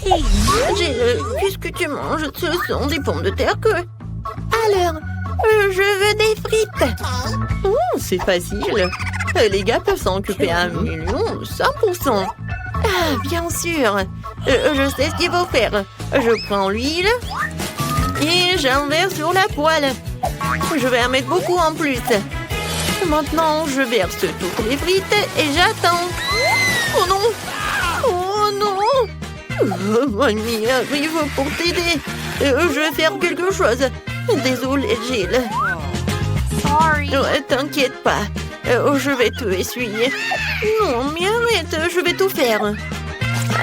Jill, qu'est-ce que tu manges? Ce sont des pommes de terre que... Alors, je veux des frites. Oh, c'est facile. Les gars peuvent s'en occuper à 100%. Ah, bien sûr. Je sais ce qu'il faut faire. Je prends l'huile et j'en verse sur la poêle. Je vais en mettre beaucoup en plus. Maintenant, je verse toutes les frites et j'attends. Oh non! Oh non! Mamie arrive pour t'aider. Je vais faire quelque chose. Désolée, Jill. Sorry. T'inquiète pas. Je vais te essuyer. Non, mais arrête, je vais tout faire.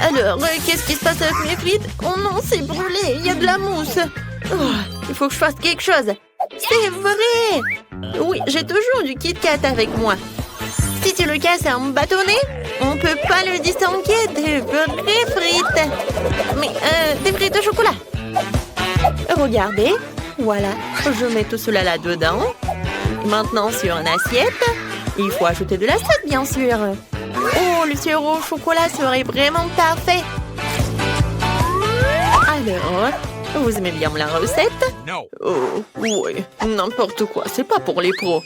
Alors, qu'est-ce qui se passe avec mes frites? Oh non, c'est brûlé, il y a de la mousse. Oh, il faut que je fasse quelque chose. C'est vrai! Oui, j'ai toujours du Kit Kat avec moi. Si tu le casses en bâtonnet, on peut pas le distinguer des vraies frites. Mais, des frites au chocolat. Regardez, voilà, je mets tout cela là-dedans. Maintenant, sur une assiette, il faut ajouter de la sel, bien sûr. Oh, le sirop au chocolat serait vraiment parfait. Alors, vous aimez bien la recette? No. Oh, oui, n'importe quoi, c'est pas pour les pros.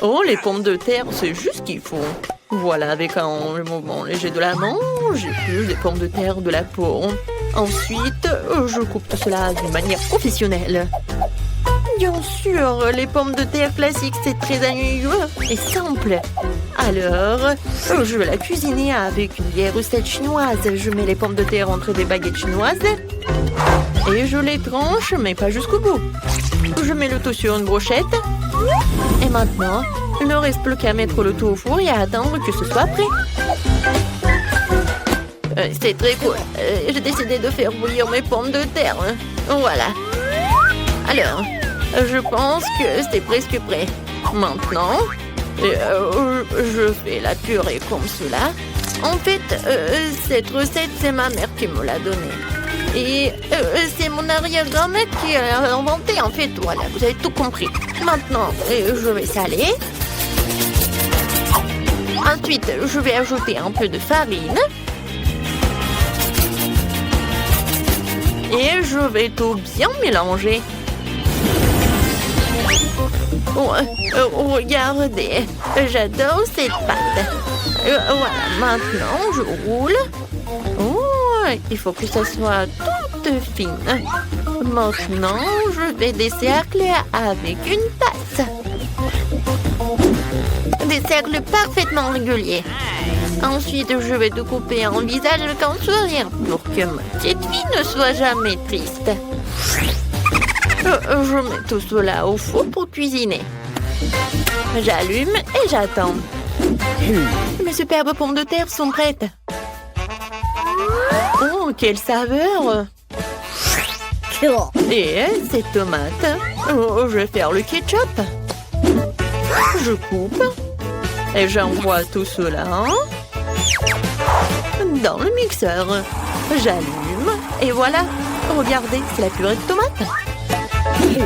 Oh, les pommes de terre, c'est juste ce qu'il faut. Voilà, avec un mouvement léger de la main, j'épluche des pommes de terre de la peau. Ensuite, je coupe tout cela d'une manière professionnelle. Bien sûr, les pommes de terre classiques, c'est très ennuyeux et simple. Alors, je vais la cuisiner avec une vieille recette chinoise. Je mets les pommes de terre entre des baguettes chinoises et je les tranche, mais pas jusqu'au bout. Je mets le tout sur une brochette. Et maintenant, il ne reste plus qu'à mettre le tout au four et à attendre que ce soit prêt. C'est très cool. J'ai décidé de faire bouillir mes pommes de terre. Voilà. Alors, je pense que c'est presque prêt. Maintenant, je fais la purée comme cela. En fait, cette recette, c'est ma mère qui me l'a donnée. Et c'est mon arrière-grand-mère qui l'a inventée. En fait, voilà, vous avez tout compris. Maintenant, je vais saler. Ensuite, je vais ajouter un peu de farine. Et je vais tout bien mélanger. Regardez, j'adore cette pâte. Voilà, maintenant je roule. Oh, il faut que ça soit toute fine. Maintenant, je vais des cercles avec une tasse. Des cercles parfaitement réguliers. Ensuite, je vais te couper en visage avec un sourire pour que ma petite fille ne soit jamais triste. Je mets tout cela au four pour cuisiner. J'allume et j'attends. Mes superbes pommes de terre sont prêtes. Oh, quelle saveur! Et ces tomates. Oh, je vais faire le ketchup. Je coupe. Et j'envoie tout cela dans le mixeur. J'allume. Et voilà. Regardez, c'est la purée de tomates.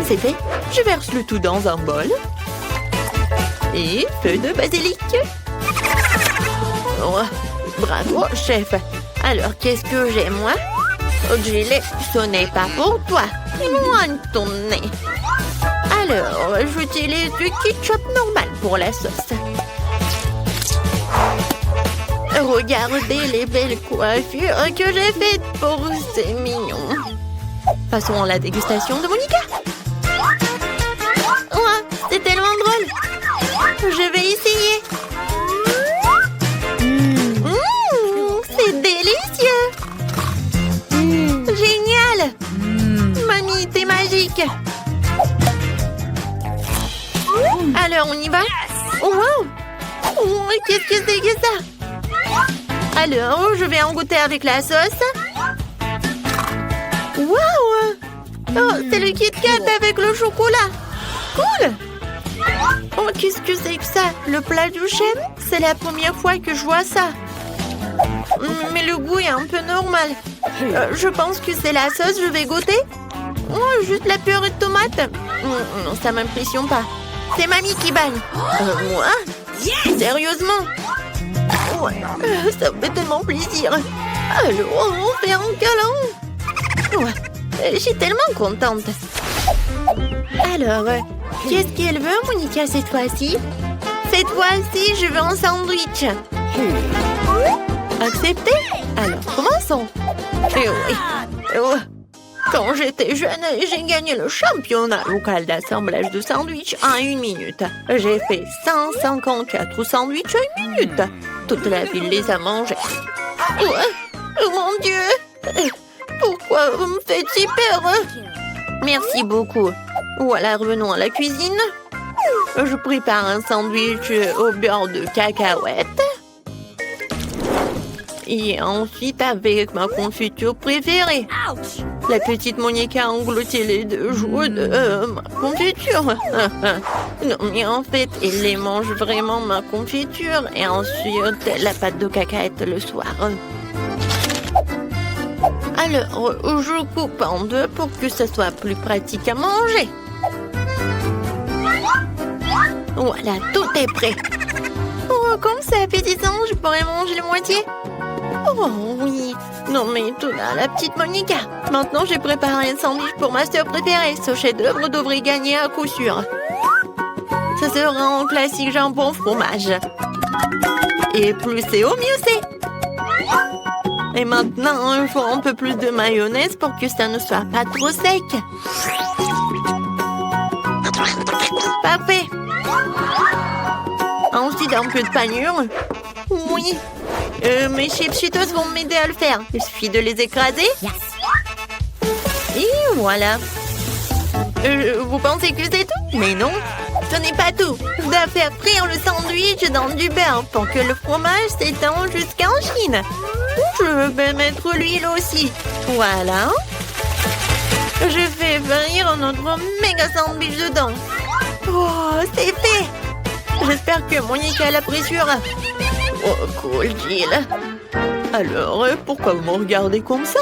C'est fait. Je verse le tout dans un bol. Et peu de basilic. Oh, bravo, chef. Alors, qu'est-ce que j'ai, moi? Oh, Jill, ce n'est pas pour toi. Loin de ton nez. Alors, j'utilise du ketchup normal pour la sauce. Regardez les belles coiffures que j'ai faites pour ces mignons. Passons à la dégustation de Monica. Ouais, c'est tellement drôle. Je vais essayer. C'est délicieux. Génial. Mamie, t'es magique. Alors, on y va? Oh, wow. Oh, qu'est-ce que c'est que ça? Alors, je vais en goûter avec la sauce. Waouh! Oh, c'est le Kit Kat avec le chocolat. Cool! Oh, qu'est-ce que c'est que ça? Le plat du chef? C'est la première fois que je vois ça. Mais le goût est un peu normal. Je pense que c'est la sauce, je vais goûter. Oh, juste la purée de tomate. Non, ça m'impressionne pas. C'est mamie qui bagne. Moi? Sérieusement? Ouais, ça me fait tellement plaisir. Alors, on fait un câlin. Ouais, je suis tellement contente. Alors, qu'est-ce qu'elle veut, Monica, cette fois-ci? Cette fois-ci, je veux un sandwich. Accepté? Alors, commençons. Eh oui. Oh. Quand j'étais jeune, j'ai gagné le championnat local d'assemblage de sandwichs en 1 minute. J'ai fait 154 sandwichs en 1 minute. Toute la ville les a mangés. Oh mon Dieu! Pourquoi vous me faites si peur? Merci beaucoup. Voilà, revenons à la cuisine. Je prépare un sandwich au beurre de cacahuète. Et ensuite avec ma confiture préférée. La petite Monica a englouti les 2 joues de ma confiture. Non, mais en fait, elle les mange vraiment, ma confiture. Et ensuite, la pâte de cacahuète le soir. Alors, je coupe en 2 pour que ce soit plus pratique à manger. Voilà, tout est prêt. Oh, comme c'est appétissant, je pourrais manger la moitié. Oh oui. Non mais tout là, la petite Monica. Maintenant, j'ai préparé un sandwich pour ma sœur préférée. Ce chef-d'œuvre devrait gagner à coup sûr. Ça sera un classique jambon fromage. Et plus c'est haut, mieux c'est. Et maintenant, il faut un peu plus de mayonnaise pour que ça ne soit pas trop sec. Parfait. Ensuite, un peu de panure. Oui. Mes chips Cheetos vont m'aider à le faire. Il suffit de les écraser. Et voilà. Vous pensez que c'est tout? Mais non, ce n'est pas tout. Je dois faire frire le sandwich dans du beurre pour que le fromage s'étend jusqu'en Chine. Je vais mettre l'huile aussi. Voilà. Je fais frire notre méga sandwich dedans. Oh, c'est fait. J'espère que Monica l'appréciera. Oh, cool, Jill. Alors, pourquoi vous me regardez comme ça?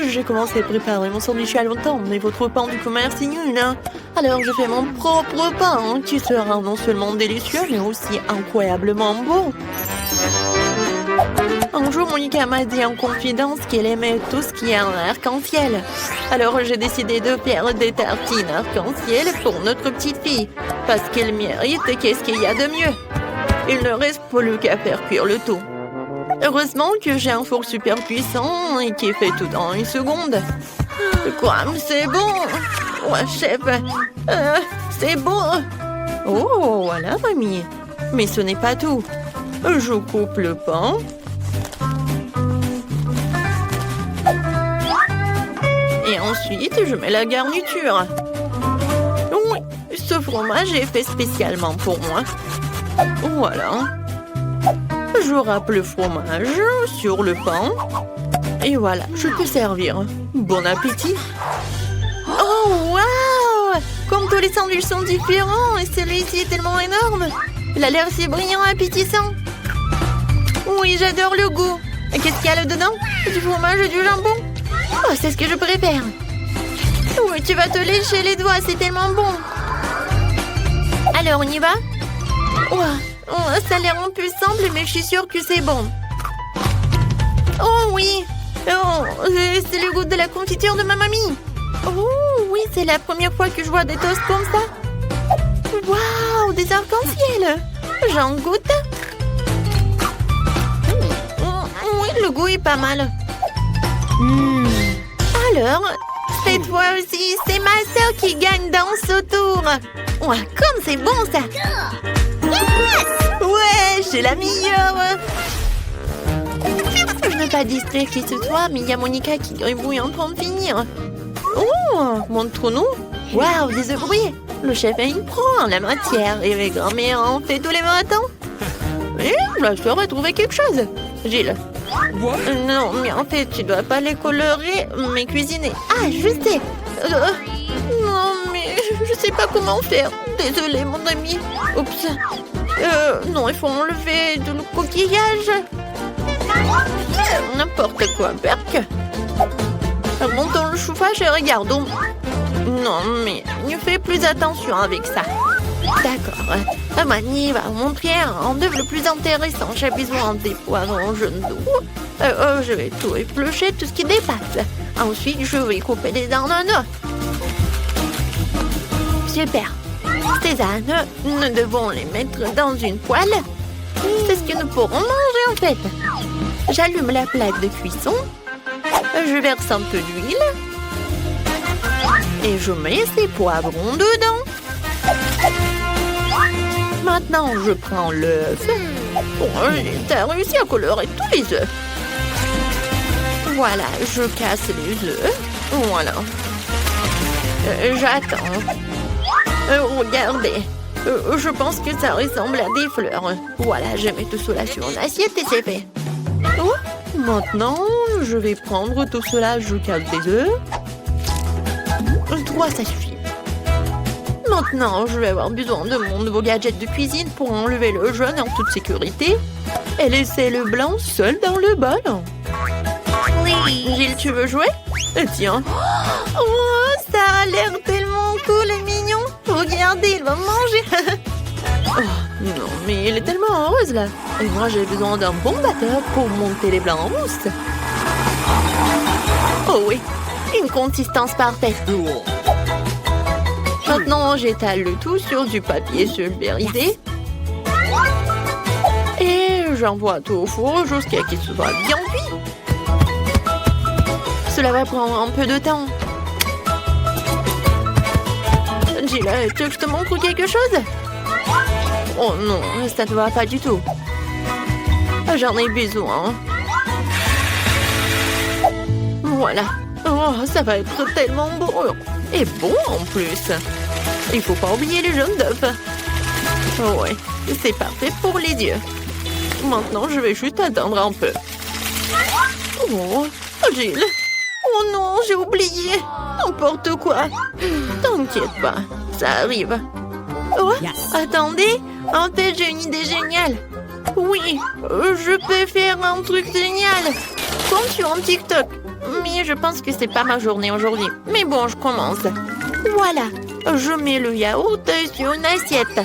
J'ai commencé à préparer mon sandwich à longtemps, mais votre pain du commerce est nul, hein? Alors, je fais mon propre pain, hein, qui sera non seulement délicieux, mais aussi incroyablement bon. Un jour, Monica m'a dit en confidence qu'elle aimait tout ce qui est en arc-en-ciel. Alors, j'ai décidé de faire des tartines arc-en-ciel pour notre petite fille. Parce qu'elle mérite, qu'est-ce qu'il y a de mieux? Il ne reste plus qu'à faire cuire le tout. Heureusement que j'ai un four super puissant et qui fait tout en 1 seconde. Quoi? C'est bon! Ouais, chef! C'est bon! Oh, voilà, mamie! Mais ce n'est pas tout. Je coupe le pain. Et ensuite, je mets la garniture. Oui, ce fromage est fait spécialement pour moi. Voilà. Je râpe le fromage sur le pain. Et voilà, je peux servir. Bon appétit. Oh, waouh! Comme tous les sandwichs sont différents et celui-ci est tellement énorme. Il a l'air si brillant et appétissant. Oui, j'adore le goût. Qu'est-ce qu'il y a là-dedans? Du fromage et du jambon. Oh, c'est ce que je préfère. Oui, tu vas te lécher les doigts, c'est tellement bon. Alors, on y va? Oh, ça a l'air un peu simple, mais je suis sûre que c'est bon. Oh oui! Oh, c'est le goût de la confiture de ma mamie. Oh oui, c'est la première fois que je vois des toasts comme ça. Waouh, des arcs-en-ciel! J'en goûte. Oui, le goût est pas mal. Alors, cette fois-ci, c'est ma sœur qui gagne dans ce tour. Ouais, comme c'est bon ça. Ouais, j'ai la meilleure. Je ne veux pas distraire qui ce soit, mais il y a Monica qui gribouille en train de finir. Oh, montre-nous. Waouh, des œufs brouillés. Le chef est une pro en la matière et mes grand-mères en fait tous les matins. Et la sœur a trouvé quelque chose. Gilles. Non, mais en fait, tu dois pas les colorer, mais cuisiner. Ah, je sais. Non, mais je sais pas comment faire. Désolée, mon ami. Oups. Non, il faut enlever le coquillage. N'importe quoi, Berk. Montons le chauffage et regardons. Non, mais ne fais plus attention avec ça. D'accord. Manny va vous montrer un œuvre le plus intéressant. J'ai besoin des poivrons jaunes d'eau. Je vais tout éplucher, tout ce qui dépasse. Ensuite, je vais couper les ananas. Super. Ces ananas, nous devons les mettre dans une poêle. C'est ce que nous pourrons manger en fait. J'allume la plaque de cuisson. Je verse un peu d'huile. Et je mets ces poivrons dedans. Maintenant, je prends l'œuf. T'as réussi à colorer tous les œufs. Voilà, je casse les œufs. Voilà. J'attends. Regardez. Je pense que ça ressemble à des fleurs. Voilà, je mets tout cela sur une assiette et c'est fait. Oh, maintenant, je vais prendre tout cela. Je casse des œufs. 3, ça suffit. Maintenant, je vais avoir besoin de mon nouveau gadget de cuisine pour enlever le jaune en toute sécurité et laisser le blanc seul dans le bol. Gilles, tu veux jouer? Tiens. Oh, ça a l'air tellement cool et mignon. Regardez, il va manger. Oh, non, mais il est tellement heureuse là. Et moi, j'ai besoin d'un bon batteur pour monter les blancs en mousse. Oh oui, une consistance parfaite. Maintenant, j'étale le tout sur du papier sulfurisé. Et j'envoie tout au four jusqu'à ce qu'il soit bien cuit. Cela va prendre un peu de temps. Gilles, tu veux que je te montre quelque chose? Oh non, ça ne va pas du tout. J'en ai besoin. Voilà. Oh, ça va être tellement beau. Et bon en plus. Il faut pas oublier les jaunes d'œufs. Oh ouais, c'est parfait pour les yeux. Maintenant, je vais juste attendre un peu. Oh, Gilles. Oh non, j'ai oublié. N'importe quoi. T'inquiète pas, ça arrive. Oh, attendez. En fait, j'ai une idée géniale. Oui, je peux faire un truc génial. Comme sur un TikTok. Mais je pense que c'est pas ma journée aujourd'hui. Mais bon, je commence. Voilà, je mets le yaourt sur une assiette.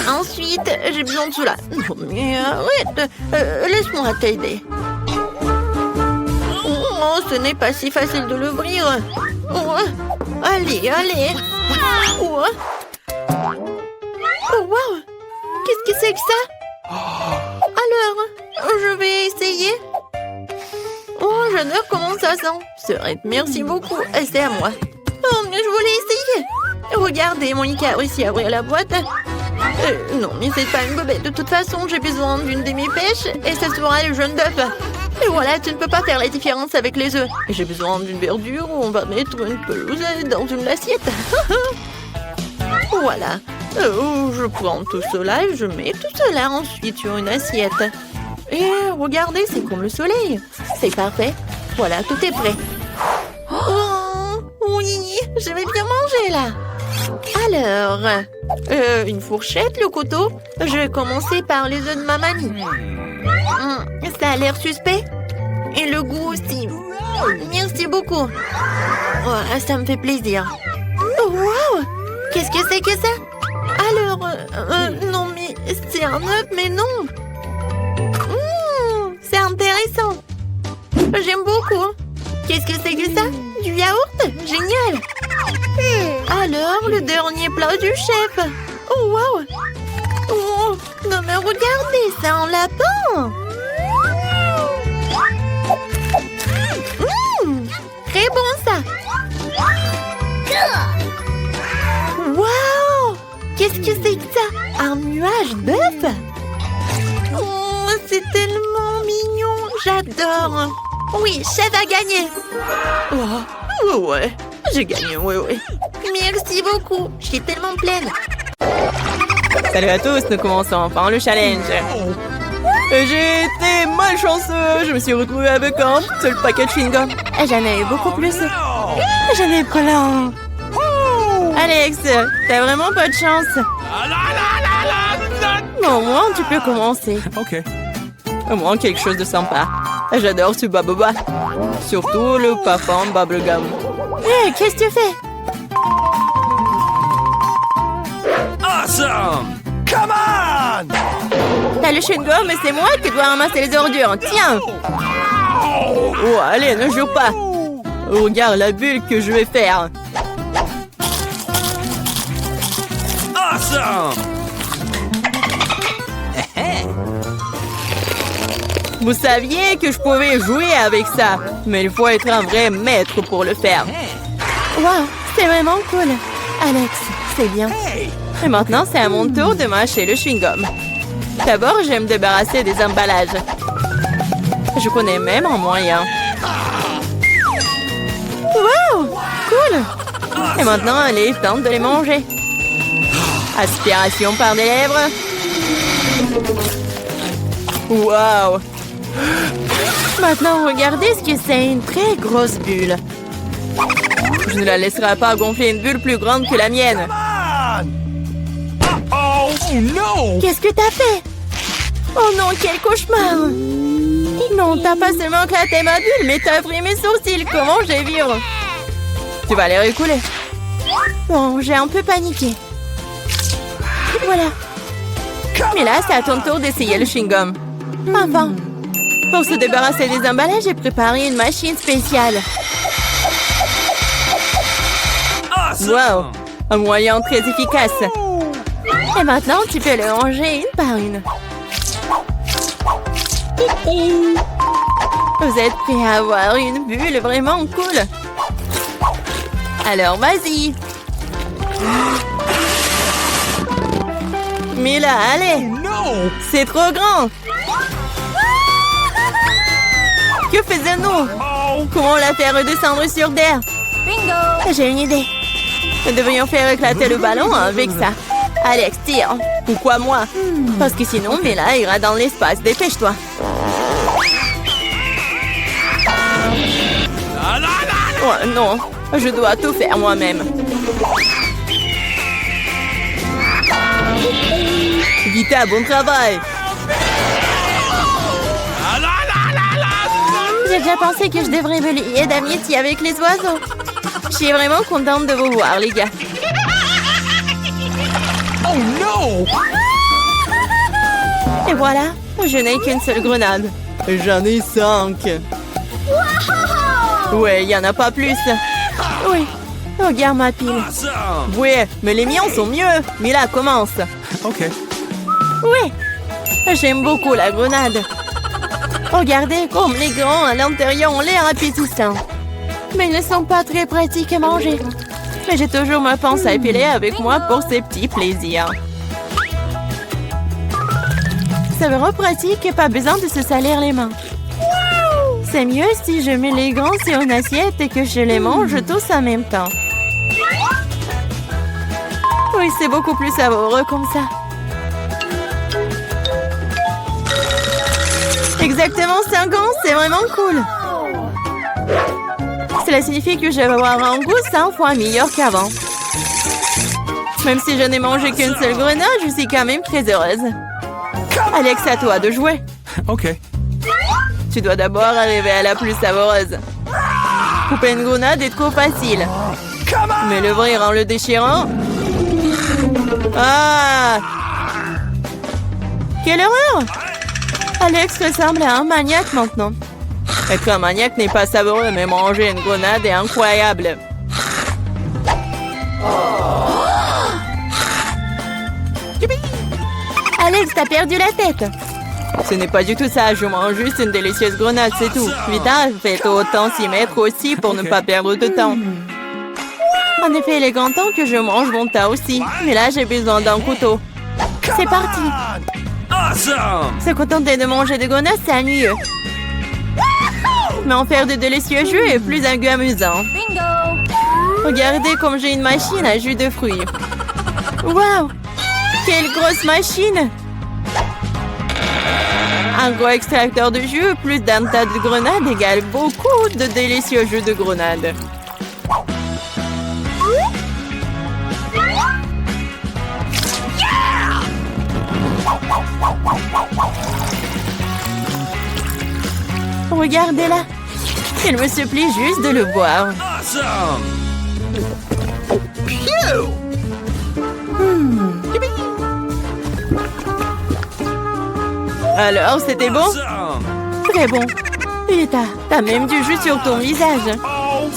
Ensuite, j'ai besoin de cela. Non, mais arrête, laisse-moi t'aider. Oh, ce n'est pas si facile de l'ouvrir. Oh, allez, allez. Oh, oh wow, qu'est-ce que c'est que ça? Alors, je vais essayer. Oh, j'adore comment ça sent. Sœurette, merci beaucoup. C'est à moi. Oh, mais je voulais essayer. Regardez, Monica a réussi à ouvrir la boîte. Non, mais c'est pas une bobette. De toute façon, j'ai besoin d'une demi-pêche et ça sera le jaune d'œuf. Et voilà, tu ne peux pas faire la différence avec les œufs. Et j'ai besoin d'une verdure où on va mettre une pelouse dans une assiette. Voilà. Je prends tout cela et je mets tout cela ensuite sur une assiette. Et regardez, c'est comme le soleil. C'est parfait. Voilà, tout est prêt. Oh, oui, je vais bien manger là. Alors, une fourchette, le couteau. Je vais commencer par les œufs de ma mamie. Ça a l'air suspect. Et le goût aussi. Merci beaucoup. Oh, ça me fait plaisir. Oh, wow! Qu'est-ce que c'est que ça? Alors, non mais c'est un œuf, mais non. C'est intéressant. J'aime beaucoup. Qu'est-ce que c'est que ça? Du yaourt? Génial. Alors, le dernier plat du chef. Oh, wow. Oh, non mais regardez, c'est un lapin. Très bon ça. Wow. Qu'est-ce que c'est que ça? Un nuage d'œufs? Oh, c'est tellement mignon. J'adore. Oui, chef a gagné. Oh, ouais, j'ai gagné, ouais. Merci beaucoup. Je suis tellement pleine. Salut à tous, nous commençons enfin le challenge. J'ai été malchanceux. Je me suis retrouvée avec un seul paquet de chewing-gum. J'en ai eu beaucoup plus. J'en ai plein. Alex, t'as vraiment pas de chance. Bon, au moins, tu peux commencer. Ok. Au moins, quelque chose de sympa. J'adore ce baboba. Surtout le parfum bubblegum. Hé, qu'est-ce que tu fais? Awesome! T'as le chewing-gum, mais c'est moi qui dois ramasser les ordures. Tiens! Oh, allez, ne joue pas. Regarde la bulle que je vais faire. Vous saviez que je pouvais jouer avec ça, mais il faut être un vrai maître pour le faire. Wow, c'est vraiment cool. Alex, c'est bien. Et maintenant, c'est à mon tour de mâcher le chewing-gum. D'abord, je vais me débarrasser des emballages. Je connais même un moyen. Wow, cool. Et maintenant, allez, tente de les manger. Aspiration par des lèvres. Wow. Maintenant, regardez ce que c'est, une très grosse bulle. Je ne la laisserai pas gonfler une bulle plus grande que la mienne. Qu'est-ce que t'as fait? Oh non, quel cauchemar! Non, t'as pas seulement éclaté ma bulle, mais t'as pris mes sourcils. Comment je vais vivre? Tu vas les récouler. Bon, j'ai un peu paniqué. Voilà. Mais là, c'est à ton tour d'essayer le chewing-gum. Enfin. Pour se débarrasser des emballages, j'ai préparé une machine spéciale. Wow! Un moyen très efficace. Et maintenant, tu peux le ranger une par une. Vous êtes prêts à avoir une bulle vraiment cool? Alors, vas-y. Mais là, allez. C'est trop grand. Que faisons-nous? Comment la faire redescendre sur terre? Bingo! J'ai une idée. Nous devrions faire éclater le ballon avec ça. Alex, tire. Pourquoi moi? Parce que sinon, Mila ira dans l'espace. Dépêche-toi. Oh non, je dois tout faire moi-même. Vita, bon travail. J'ai déjà pensé que je devrais me lier d'amitié avec les oiseaux. Je suis vraiment contente de vous voir, les gars. Oh non! Et voilà, je n'ai qu'une seule grenade. J'en ai 5. Ouais, il n'y en a pas plus. Oui, regarde ma pile. Ouais, mais les miens sont mieux. Mila, commence. Ok. Oui, j'aime beaucoup la grenade. Regardez comme les grands à l'intérieur ont l'air appétissants. Mais ils ne sont pas très pratiques à manger. Mais j'ai toujours ma pince à épiler avec moi pour ces petits plaisirs. C'est vraiment pratique et pas besoin de se salir les mains. C'est mieux si je mets les grands sur une assiette et que je les mange tous en même temps. Oui, c'est beaucoup plus savoureux comme ça. Exactement 5 ans, c'est vraiment cool. Cela signifie que je vais avoir un goût 100 fois meilleur qu'avant. Même si je n'ai mangé qu'une seule grenade, je suis quand même très heureuse. Alex, à toi de jouer. Ok. Tu dois d'abord arriver à la plus savoureuse. Couper une grenade est trop facile. Mais l'ouvrir en le déchirant... Ah! Quelle horreur! Alex ressemble à un maniaque maintenant. Être un maniaque n'est pas savoureux, mais manger une grenade est incroyable. Alex, t'as perdu la tête. Ce n'est pas du tout ça, je mange juste une délicieuse grenade, c'est tout. Vita, faites autant s'y mettre aussi pour ne pas perdre de temps. En effet, il est grand temps que je mange mon tas aussi. Mais là, j'ai besoin d'un couteau. C'est parti. Se contenter de manger des grenades, c'est ennuyeux. Mais en faire de délicieux jus est plus amusant. Bingo! Regardez comme j'ai une machine à jus de fruits. Waouh! Quelle grosse machine! Un gros extracteur de jus plus d'un tas de grenades égale beaucoup de délicieux jus de grenade. Regardez-la. Il me supplie juste de le boire. Alors, c'était bon? Très bon. Et t'as même du jus sur ton visage.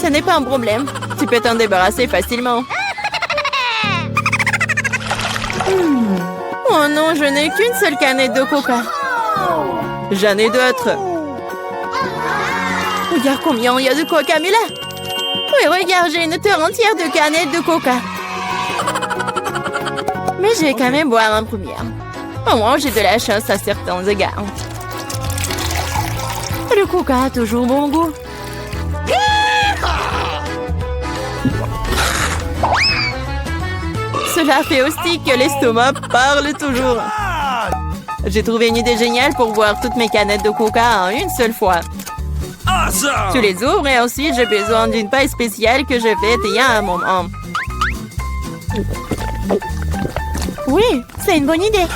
Ce n'est pas un problème. Tu peux t'en débarrasser facilement. Oh non, je n'ai qu'une seule canette de coca. J'en ai d'autres. Regarde combien il y a de coca, Mila. Oui, regarde, j'ai une terre entière de canettes de coca. Mais je vais quand même boire en première. Au moins, j'ai de la chance à certains égards. Le coca a toujours bon goût. Cela fait aussi que l'estomac parle toujours. J'ai trouvé une idée géniale pour boire toutes mes canettes de coca en une seule fois. Tu les ouvres et ensuite j'ai besoin d'une paille spéciale que je fais il y a un moment. Oui, c'est une bonne idée.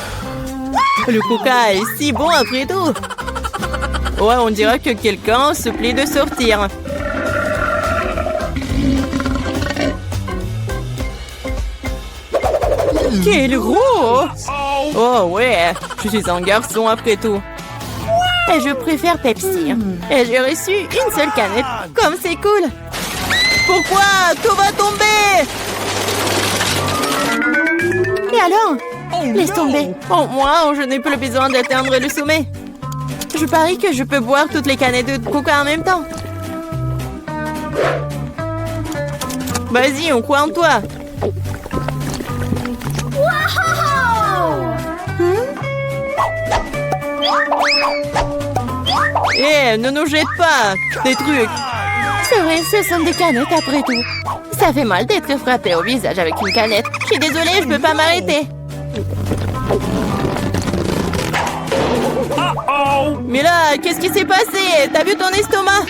Le coca est si bon après tout. Ouais, on dirait que quelqu'un se plaît de sortir. Quel gros! Oh ouais, je suis un garçon après tout. Et je préfère Pepsi. Et j'ai reçu une seule canette. Comme c'est cool. Pourquoi? Tout va tomber! Et alors? Laisse tomber. Au moins, je n'ai plus besoin d'atteindre le sommet. Je parie que je peux boire toutes les canettes de coca en même temps. Vas-y, on croit en toi. Eh, ne nous jette pas des trucs. C'est vrai, ce sont des canettes après tout. Ça fait mal d'être frappé au visage avec une canette. Je suis désolée, je peux pas m'arrêter. Mais là, qu'est-ce qui s'est passé? T'as vu ton estomac?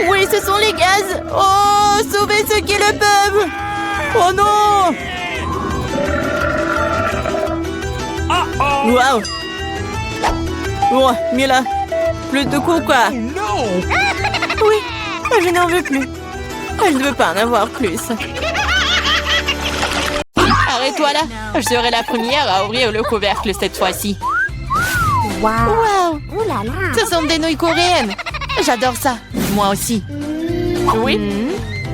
Oui, ce sont les gaz. Oh, sauvez ceux qui le peuvent. Oh non. Wow. Oh, Mila, plus de coca. Oui, je n'en veux plus. Je ne veux pas en avoir plus. Arrête-toi là. Je serai la première à ouvrir le couvercle cette fois-ci. Wow. Ce sont des nouilles coréennes. J'adore ça. Moi aussi. Oui.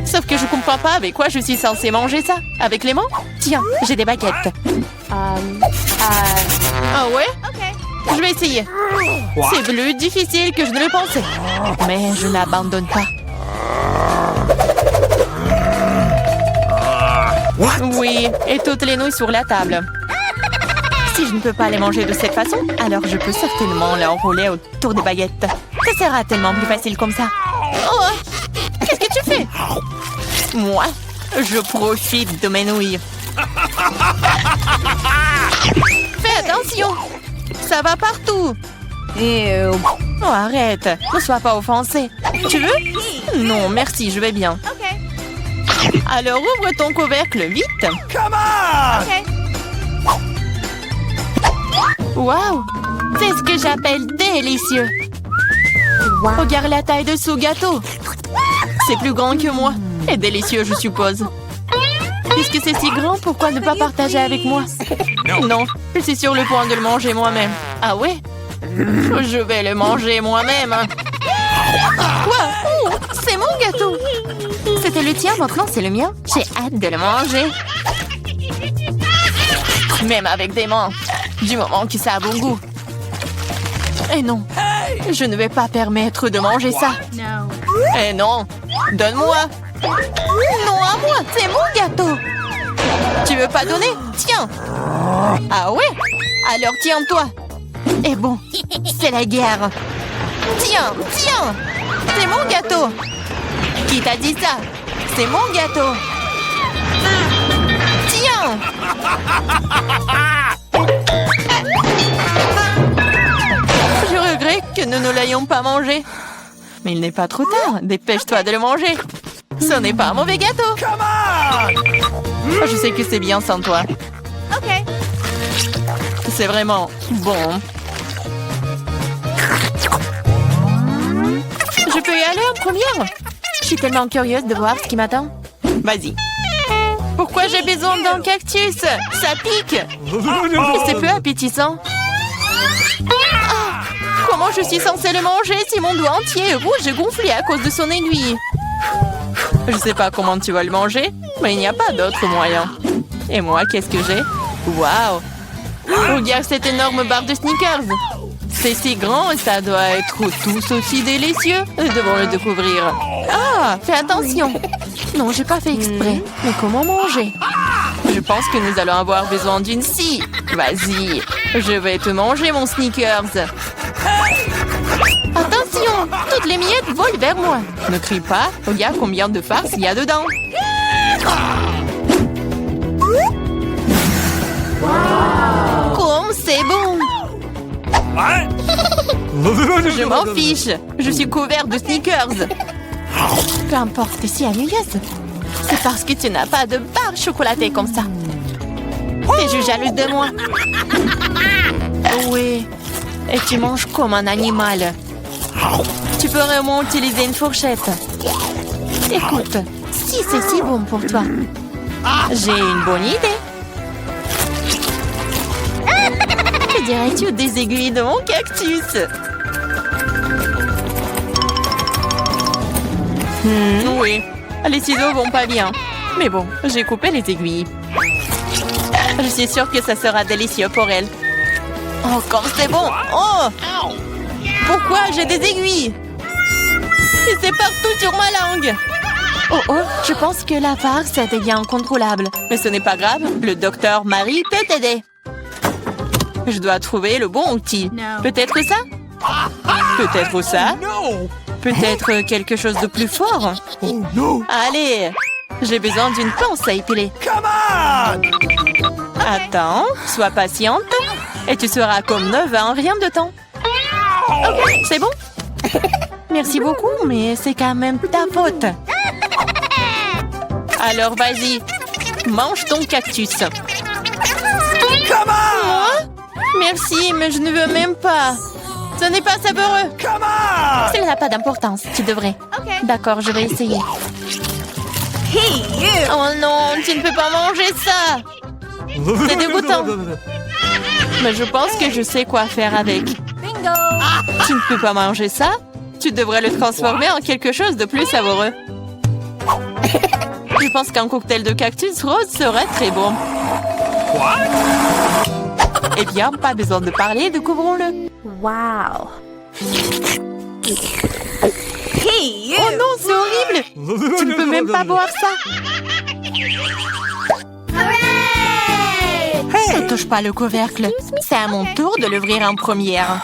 Sauf que je comprends pas avec quoi je suis censée manger ça. Avec les mains? Tiens, j'ai des baguettes. Ah ouais? Je vais essayer. C'est plus difficile que je ne le pensais. Mais je n'abandonne pas. Oui, et toutes les nouilles sur la table. Si je ne peux pas les manger de cette façon, alors je peux certainement les enrouler autour des baguettes. Ça sera tellement plus facile comme ça. Oh, qu'est-ce que tu fais? Moi, je profite de mes nouilles. Fais attention, ça va partout. Oh, arrête, ne sois pas offensé. Tu veux? Non, merci, je vais bien. Alors ouvre ton couvercle vite. Wow, c'est ce que j'appelle délicieux. Regarde la taille de ce gâteau. C'est plus grand que moi. Et délicieux, je suppose. Puisque c'est si grand, pourquoi ne pas partager avec moi? Non, je suis sur le point de le manger moi-même. Ah ouais? Je vais le manger moi-même. Quoi? Oh, c'est mon gâteau. C'était le tien, maintenant c'est le mien. J'ai hâte de le manger. Même avec des mains. Du moment que ça a bon goût. Et non, je ne vais pas permettre de manger ça. Eh non, donne-moi. Non, à moi, c'est mon gâteau. Tu veux pas donner? Tiens. Ah ouais? Alors tiens-toi. Et bon, c'est la guerre. Tiens, tiens. C'est mon gâteau. Qui t'a dit ça? C'est mon gâteau. Tiens. Je regrette que nous ne l'ayons pas mangé. Mais il n'est pas trop tard. Dépêche-toi de le manger. Ce n'est pas un mauvais gâteau. Je sais que c'est bien sans toi. C'est vraiment bon. Je peux y aller en première? Je suis tellement curieuse de voir ce qui m'attend. Vas-y. Pourquoi j'ai besoin d'un cactus? Ça pique. C'est peu appétissant. Comment je suis censée le manger si mon doigt entier est rouge et gonflé à cause de son aiguille? Je sais pas comment tu vas le manger, mais il n'y a pas d'autre moyen. Et moi, qu'est-ce que j'ai? Waouh! Regarde cette énorme barre de Snickers! C'est si grand et ça doit être tous aussi délicieux. Nous devons le découvrir. Ah, fais attention! Non, j'ai pas fait exprès. Mais comment manger? Je pense que nous allons avoir besoin d'une scie. Vas-y, je vais te manger mon Snickers. Attention, toutes les miettes volent vers moi. Ne crie pas, regarde combien de farce il y a dedans. Comme c'est bon. Je m'en fiche, je suis couvert de Snickers. Peu importe, si alluyeuse. C'est parce que tu n'as pas de barre chocolatée comme ça. T'es juste jalouse de moi. Oui. Et tu manges comme un animal. Tu peux vraiment utiliser une fourchette. Écoute, si c'est si bon pour toi, j'ai une bonne idée. Que dirais-tu des aiguilles de mon cactus? Oui, les ciseaux vont pas bien. Mais bon, j'ai coupé les aiguilles. Je suis sûre que ça sera délicieux pour elle. Oh, comme c'est bon! Oh! Pourquoi j'ai des aiguilles? Et c'est partout sur ma langue! Oh, je pense que la farce devient incontrôlable. Mais ce n'est pas grave, le docteur Marie peut t'aider. Je dois trouver le bon outil. Peut-être ça? Peut-être ça? Peut-être quelque chose de plus fort? Oh no! Allez! J'ai besoin d'une pince à épiler. Come on! Attends, sois patiente. Et tu seras comme neuve en rien de temps. Ok, c'est bon? Merci beaucoup, mais c'est quand même ta faute. Alors vas-y, mange ton cactus. Come on! Moi? Merci, mais je ne veux même pas. Ce n'est pas savoureux. Come on! Cela n'a pas d'importance, tu devrais. D'accord, je vais essayer. Oh non, tu ne peux pas manger ça. C'est dégoûtant. Mais je pense que je sais quoi faire avec. Bingo! Tu ne peux pas manger ça? Tu devrais le transformer en quelque chose de plus savoureux. Je pense qu'un cocktail de cactus rose serait très bon. Eh bien, pas besoin de parler, découvrons-le. Wow! Oh non, c'est horrible! Tu ne peux même pas boire ça! Ne touche pas le couvercle. C'est à mon tour de l'ouvrir en première.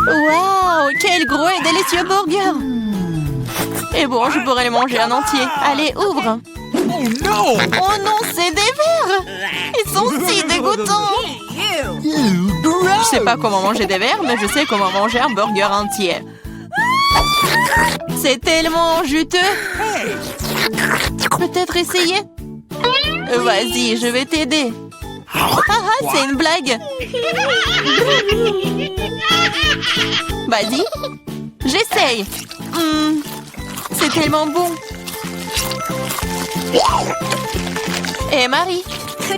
Waouh, quel gros et délicieux burger! Et bon, je pourrais le manger en entier. Allez, ouvre! Oh no! Oh non, c'est des vers! Ils sont si dégoûtants! Je sais pas comment manger des vers, mais je sais comment manger un burger entier. C'est tellement juteux! Peut-être essayer? Vas-y, je vais t'aider. Ah, c'est une blague. Vas-y, j'essaye. C'est tellement bon. Et Marie,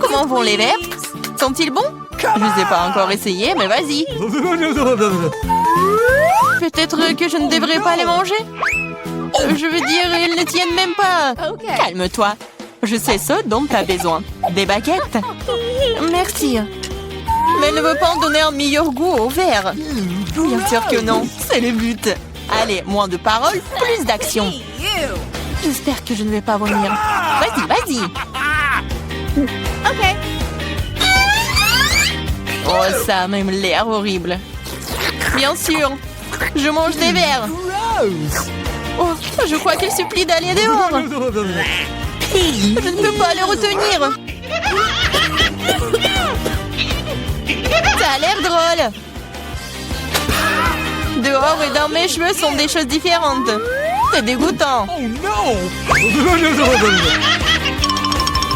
comment vont les verres? Sont-ils bons? Je ne les ai pas encore essayés, mais vas-y. Peut-être que je ne devrais pas les manger. Je veux dire, ils ne tiennent même pas. Calme-toi. Je sais ce dont tu as besoin. Des baguettes. Merci. Mais elle ne veut pas en donner un meilleur goût au verre. Bien sûr que non. C'est le but. Allez, moins de paroles, plus d'action. J'espère que je ne vais pas vomir. Vas-y, vas-y. Ok. Oh, ça a même l'air horrible. Bien sûr. Je mange des verres. Oh, je crois qu'il supplie d'aller dehors. Je ne peux pas les retenir. Ça a l'air drôle. Dehors et dans mes cheveux sont des choses différentes. C'est dégoûtant. Oh no!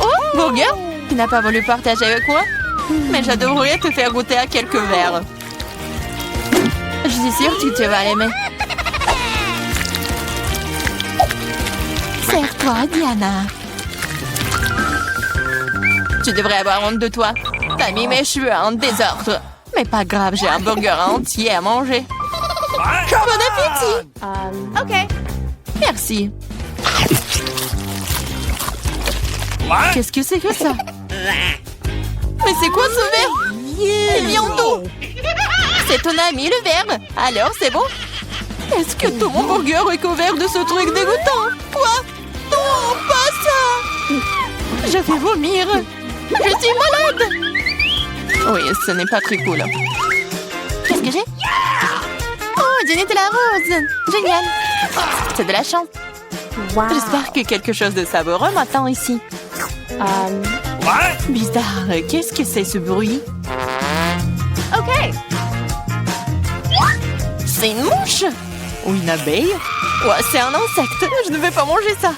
Oh, Burger, tu n'as pas voulu partager avec moi? Mais j'adorerais te faire goûter à quelques verres. Je suis sûre que tu vas l'aimer. Serre-toi, Diana. Tu devrais avoir honte de toi. T'as mis mes cheveux en désordre. Mais pas grave, j'ai un burger entier à manger. Bon appétit! Okay. Merci. What? Qu'est-ce que c'est que ça? Mais c'est quoi ce verre? Il vient d'où? C'est ton ami, le verre. Alors, c'est bon? Est-ce que tout mon burger est couvert de ce truc dégoûtant? Quoi? Non, pas ça! Je vais vomir. Je suis malade. Oui, ce n'est pas très cool. Qu'est-ce que j'ai? Oh, du Nutella rose. Génial. C'est de la chance. Wow. J'espère que quelque chose de savoureux m'attend ici. What? Bizarre, qu'est-ce que c'est ce bruit? Okay. C'est une mouche? Ou une abeille? Ouais, c'est un insecte. Je ne vais pas manger ça.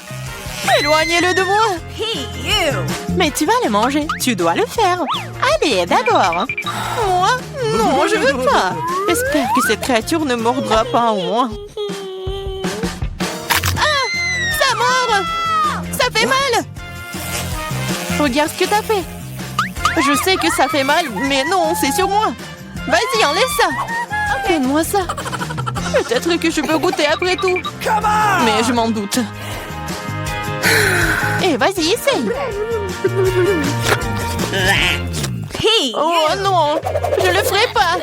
Éloignez-le de moi. Hey, you. Mais tu vas le manger. Tu dois le faire. Allez, d'abord. Moi? Non, je veux pas. J'espère que cette créature ne mordra pas en moi. Ah! Ça mord! Ça fait mal! Regarde ce que t'as fait. Je sais que ça fait mal, mais non, c'est sur moi. Vas-y, enlève ça. Donne-moi ça. Peut-être que je peux goûter après tout. Come on! Mais je m'en doute. Et vas-y, essaye. Hey, Oh non, je le ferai pas.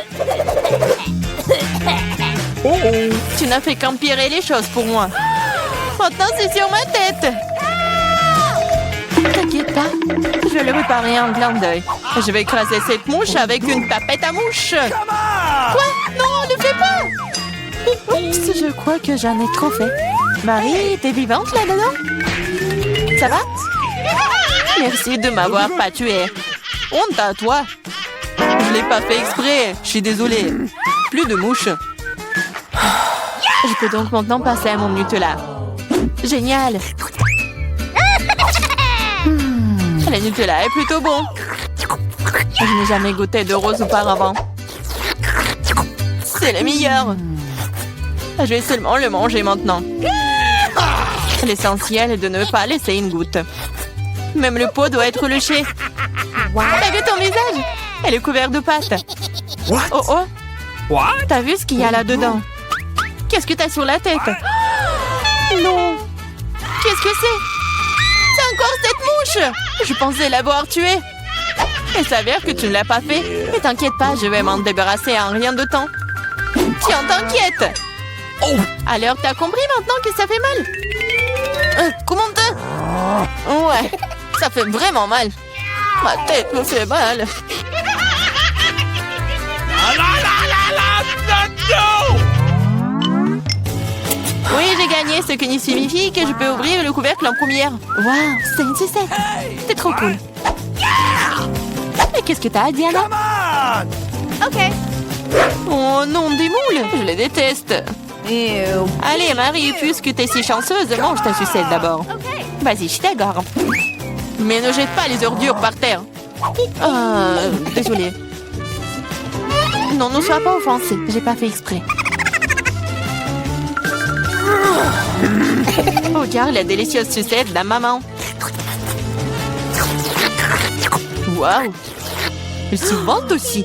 Oh, Tu n'as fait qu'empirer les choses pour moi. Maintenant, c'est sur ma tête. T'inquiète pas, je vais le réparer en clin d'œil. Je vais écraser cette mouche avec une tapette à mouche. come on! Quoi? Non, ne fais pas. Oups, je crois que j'en ai trop fait. Marie, t'es vivante là-dedans? Ça va? Merci de m'avoir pas tué. Honte à toi. Je l'ai pas fait exprès. Je suis désolée. Plus de mouches. Je peux donc maintenant passer à mon Nutella. Génial. Le Nutella est plutôt bon. Je n'ai jamais goûté de rose auparavant. C'est le meilleur. Je vais seulement le manger maintenant. L'essentiel est de ne pas laisser une goutte. Même le pot doit être léché. T'as vu ton visage? Elle est couverte de pâte. What? Oh oh, What? t'as vu ce qu'il y a là-dedans? Qu'est-ce que t'as sur la tête? Non. Qu'est-ce que c'est? C'est encore cette mouche! Je pensais l'avoir tuée. Il s'avère que tu ne l'as pas fait. Mais t'inquiète pas, je vais m'en débarrasser en rien de temps. Tiens, t'inquiète. Oh! Alors, t'as compris maintenant que ça fait mal? Comment te... Ouais, ça fait vraiment mal. Ma tête me fait mal. La la la la la! No! Oui, j'ai gagné, ce qui signifie que je peux ouvrir le couvercle en première. Waouh, c'est une sucette. C'est trop cool. Mais qu'est-ce que t'as, Diana? Come on! Okay. Oh non, des moules. Je les déteste. Ew. Allez, Marie, puisque t'es si chanceuse, mange ta sucette d'abord. Okay. Vas-y, je t'adore. Mais ne jette pas les ordures par terre. Désolée. Non, ne sois pas offensée. J'ai pas fait exprès. Regarde la délicieuse sucette de la maman. Waouh! Elle se vante aussi.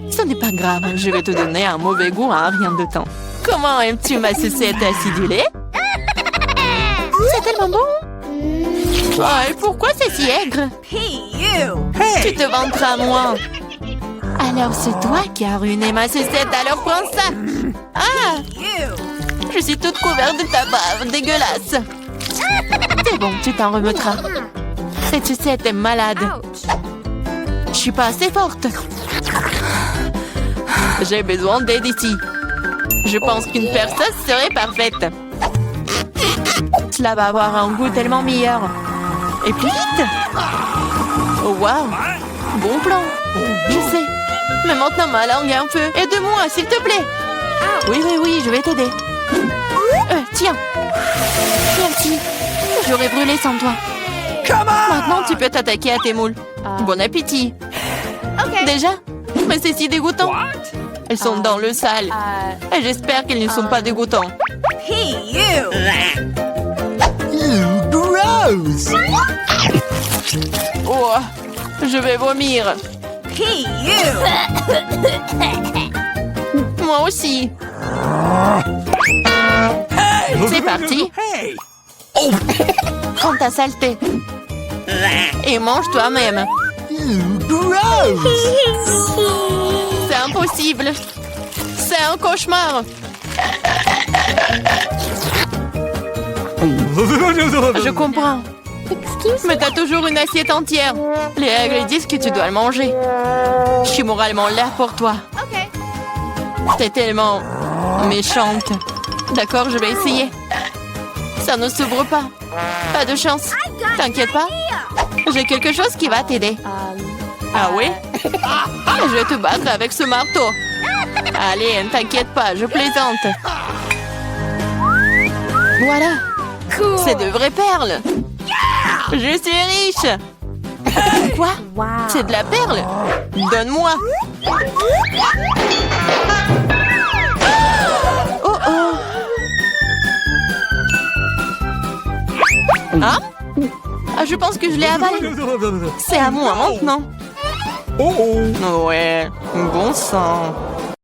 Ce n'est pas grave, je vais te donner un mauvais goût en rien de temps. Comment aimes-tu ma sucette acidulée? C'est tellement bon! Oh, et pourquoi c'est si aigre? Hey, you. Tu te vanteras à moi. Alors c'est toi qui as ruiné ma sucette, alors prends ça. Ah! You. Je suis toute couverte de ta bave, dégueulasse. C'est bon, tu t'en remettras. Cette sucette est malade. Ouch. Je suis pas assez forte. J'ai besoin d'aide ici. Je pense qu'une perceuse serait parfaite. Cela va avoir un goût tellement meilleur. Et plus vite. Oh, waouh. Bon plan. Je sais. Mais maintenant ma langue est un peu. Aide-moi, s'il te plaît. Oui, je vais t'aider. Tiens. Merci. J'aurais brûlé sans toi. Come on! Maintenant, tu peux t'attaquer à tes moules. Bon appétit. Okay. Déjà? Mais c'est si dégoûtant. What? Elles sont dans le sale. Et j'espère qu'elles ne sont pas dégoûtants. Hey, you. Gross! Oh, je vais vomir. Hey, you! Moi aussi. C'est parti. Hey! Oh! Prends ta saleté. Et mange toi-même. Gross! C'est impossible. C'est un cauchemar. Je comprends. Mais t'as toujours une assiette entière. Les règles disent que tu dois le manger. Je suis moralement là pour toi. Okay. T'es tellement méchante. D'accord, je vais essayer. Ça ne s'ouvre pas. Pas de chance. T'inquiète pas. J'ai quelque chose qui va t'aider. Ah oui? Je vais te battre avec ce marteau. Allez, ne t'inquiète pas, je plaisante. Voilà. Cool. C'est de vraies perles. Je suis riche. Quoi? Wow. C'est de la perle. Donne-moi. Oh oh. Hein? Ah, je pense que je l'ai avalé. C'est à moi maintenant. Oh! Ouais, bon sang.